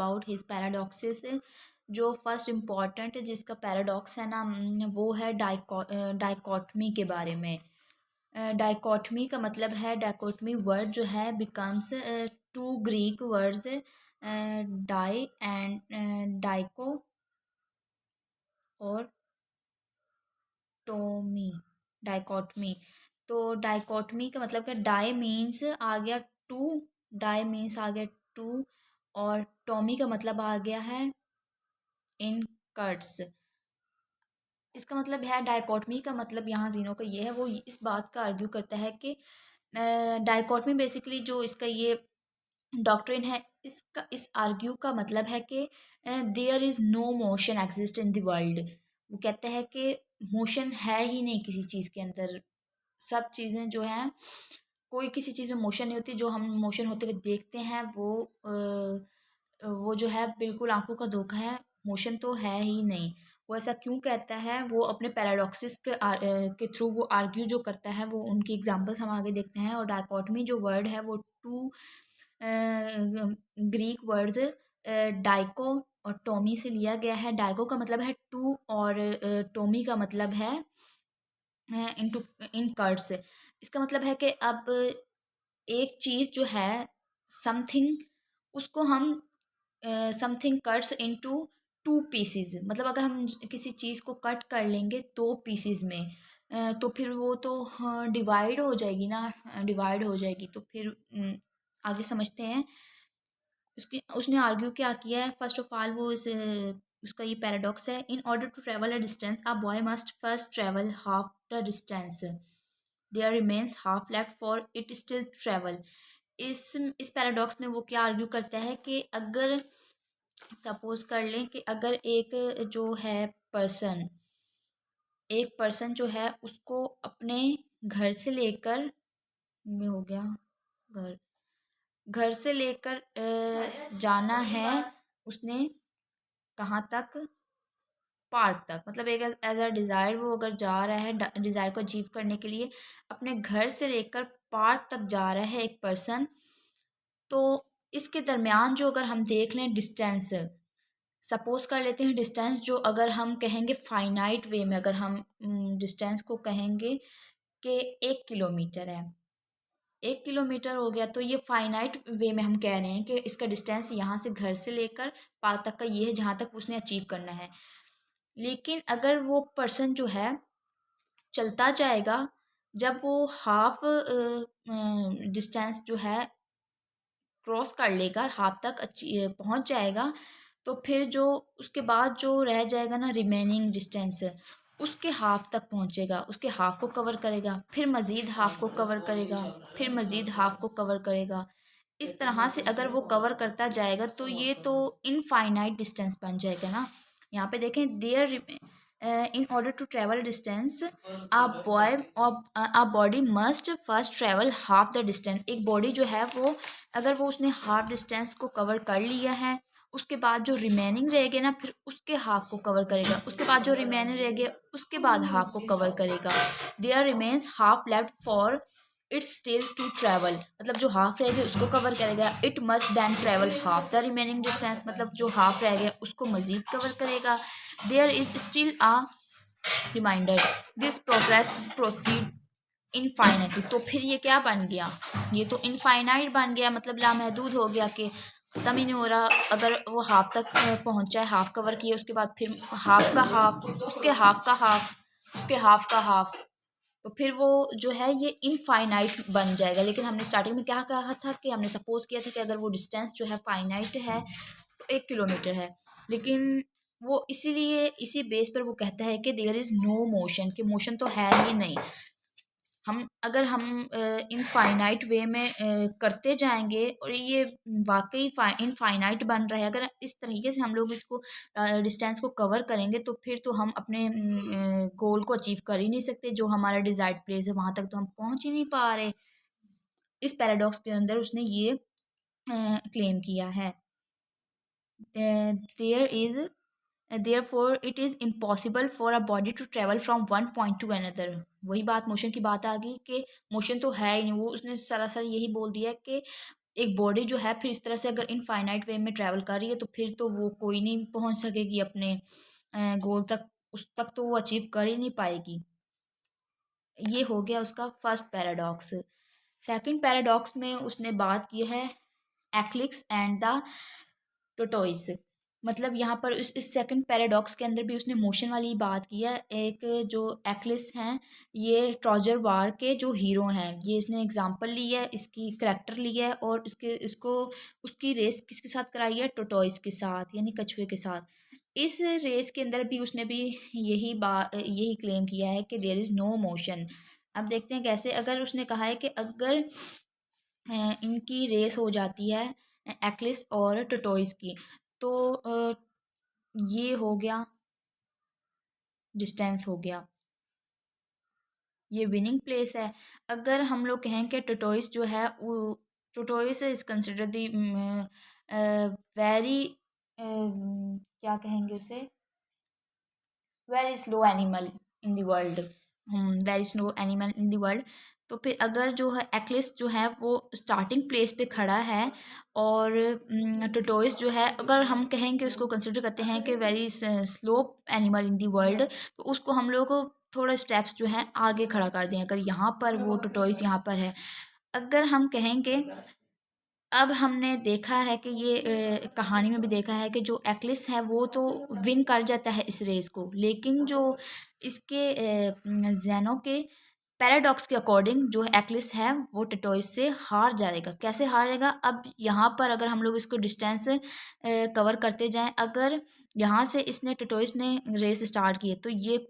About his पैराडॉक्सिस। जो first important जिसका paradox है ना, वो है डाइकोटमी के बारे में। डाइकोटमी का मतलब है, डाइकोटमी वर्ड जो है becomes two Greek words di and dicho और टोमी, डाइकोटमी। तो डाइकोटमी का मतलब क्या, डाई मीन्स आ गया टू, डाई मीन्स आ गया टू, और टोमी का मतलब आ गया है इन कट्स। इसका मतलब है, डाइकोटमी का मतलब यहाँ जीनो का ये है, वो इस बात का आर्ग्यू करता है कि डाइकोटमी बेसिकली जो इसका ये डॉक्ट्रिन है, इसका इस आर्ग्यू का मतलब है कि there is no motion exist in the world. वो कहता है कि मोशन है ही नहीं किसी चीज़ के अंदर। सब चीज़ें जो हैं, कोई किसी चीज़ में मोशन नहीं होती। जो हम मोशन होते हुए देखते हैं वो जो है बिल्कुल आंखों का धोखा है, मोशन तो है ही नहीं। वो ऐसा क्यों कहता है, वो अपने पैराडॉक्सिस के थ्रू वो आर्ग्यू जो करता है, वो उनकी एग्जांपल्स हम आगे देखते हैं। और डायकॉटमी जो वर्ड है वो टू ग्रीक वर्ड्स डाइको और टोमी से लिया गया है। डाइको का मतलब है टू, और टोमी का मतलब है इनटू इन कर्ड्स। इसका मतलब है कि अब एक चीज़ जो है समथिंग, उसको हम something cuts into two pieces. मतलब अगर हम किसी चीज़ को कट कर लेंगे दो पीसीज में, तो फिर वो तो डिवाइड हो जाएगी ना, डिवाइड हो जाएगी। तो फिर आगे समझते हैं। उसकी उसने आर्ग्यू क्या किया है, फर्स्ट ऑफ ऑल वो उसका ये पैराडॉक्स है। In order to travel a distance a boy must first travel half the distance, there remains half left for it still travel. इस पैराडॉक्स में वो क्या आर्ग्यू करता है कि अगर सपोज कर लें कि अगर एक पर्सन जो है उसको अपने घर से लेकर, में हो गया घर, घर से लेकर जाना है उसने कहाँ तक, पार्क तक। मतलब एक एज अ डिज़ायर वो अगर जा रहा है डिज़ायर को अचीव करने के लिए, अपने घर से लेकर पार्क तक जा रहा है एक पर्सन। तो इसके दरमियान जो अगर हम देख लें डिस्टेंस, सपोज कर लेते हैं डिस्टेंस जो अगर हम कहेंगे फाइनाइट वे में, अगर हम डिस्टेंस को कहेंगे कि 1 किलोमीटर है, 1 किलोमीटर हो गया, तो ये फाइनाइट वे में हम कह रहे हैं कि इसका डिस्टेंस यहाँ से घर से लेकर पार्क तक का ये है जहाँ तक उसने अचीव करना है। लेकिन अगर वो पर्सन जो है चलता जाएगा, जब वो हाफ डिस्टेंस जो है क्रॉस कर लेगा, हाफ तक पहुंच जाएगा, तो फिर जो उसके बाद जो रह जाएगा ना रिमेनिंग डिस्टेंस, उसके हाफ तक पहुंचेगा, उसके हाफ को कवर करेगा, फिर मज़ीद हाफ को कवर करेगा, फिर मज़ीद हाफ को कवर करेगा। इस तरह से अगर वो कवर करता जाएगा तो ये तो इनफाइनाइट डिस्टेंस बन जाएगा ना। यहाँ पे देखें, there in order to travel distance a body must first travel half the distance. एक बॉडी जो है वो, अगर वो उसने हाफ डिस्टेंस को कवर कर लिया है, उसके बाद जो रिमेनिंग रह गया ना, फिर उसके हाफ को कवर करेगा, उसके बाद जो रिमेनिंग रह गया उसके बाद हाफ को कवर करेगा। There remains half left for its still to travel. मतलब जो हाफ रह गया उसको कवर करेगा। It must then travel half the remaining distance, मतलब जो हाफ रह गया उसको मजीद कवर करेगा। There is still a reminder, this progress proceed infinitely. तो फिर ये क्या बन गया, ये तो इनफाइनाइट बन गया, मतलब लामहदूद हो गया कि ख़त्म ही नहीं हो रहा। अगर वो हाफ तक पहुंचा है, हाफ कवर किया, उसके बाद फिर हाफ का हाफ, उसके हाफ का हाफ, उसके हाफ का हाफ, तो फिर वो जो है ये इनफाइनाइट बन जाएगा। लेकिन हमने स्टार्टिंग में क्या कहा था कि हमने सपोज किया था कि अगर वो डिस्टेंस जो है फाइनाइट है तो 1 किलोमीटर है। लेकिन वो इसीलिए इसी बेस पर वो कहता है कि देयर इज़ नो मोशन, कि मोशन तो है ही नहीं। अगर हम इनफाइनाइट वे में करते जाएंगे और ये वाकई इनफाइनाइट बन रहा है, अगर इस तरीके से हम लोग इसको डिस्टेंस को कवर करेंगे तो फिर तो हम अपने गोल को अचीव कर ही नहीं सकते। जो हमारा डिजायर्ड प्लेस है वहाँ तक तो हम पहुँच ही नहीं पा रहे। इस पैराडॉक्स के अंदर उसने ये क्लेम किया है। There is therefore it is impossible for a body to travel from one point to another। वही बात, मोशन की बात आ गई कि मोशन तो है ही नहीं। वो उसने सरासर यही बोल दिया कि एक बॉडी जो है फिर इस तरह से अगर इनफाइनाइट वे में ट्रैवल कर रही है तो फिर तो वो कोई नहीं पहुंच सकेगी अपने गोल तक, उस तक तो वो अचीव कर ही नहीं पाएगी। ये हो गया उसका फर्स्ट पैराडॉक्स। सेकंड पैराडॉक्स में उसने बात की है एक्लिक्स एंड द टोटोइस। मतलब यहाँ पर इस सेकंड पैराडॉक्स के अंदर भी उसने मोशन वाली बात की है। एक जो एक्लिस हैं, ये ट्रोजर वार के जो हीरो हैं, ये इसने एग्जांपल ली है, इसकी करैक्टर ली है और इसको उसकी रेस किसके साथ कराई है, टोटोइस के साथ यानी कछुए के साथ। इस रेस के अंदर भी उसने भी यही क्लेम किया है कि देयर इज़ नो मोशन। अब देखते हैं कैसे। अगर उसने कहा है कि अगर इनकी रेस हो जाती है एक्लिस और टोटोइस की, तो ये हो गया, डिस्टेंस हो गया, ये विनिंग प्लेस है। अगर हम लोग कहें कि टोटोइस जो है वो, tortoise is consider the very, क्या कहेंगे उसे, very slow animal in the world. Very slow animal in the world. तो फिर अगर जो है एक्लिस जो है वो स्टार्टिंग प्लेस पे खड़ा है और टोटोइस जो है, अगर हम कहेंगे उसको कंसिडर करते हैं कि very slow animal in the world, तो उसको हम लोग को थोड़ा स्टेप्स जो है आगे खड़ा कर दें। अगर यहाँ पर वो टोटोइस यहाँ पर है, अगर हम कहेंगे, अब हमने देखा है कि ये कहानी में भी देखा है कि जो एक्लिस है वो तो विन कर जाता है इस रेस को, लेकिन जो इसके जेनो के पैराडॉक्स के अकॉर्डिंग जो एक्लिस है वो टटोइस से हार जाएगा। कैसे हारेगा? अब यहाँ पर अगर हम लोग इसको डिस्टेंस कवर करते जाएं, अगर यहाँ से इसने टटोइस ने रेस स्टार्ट की है तो ये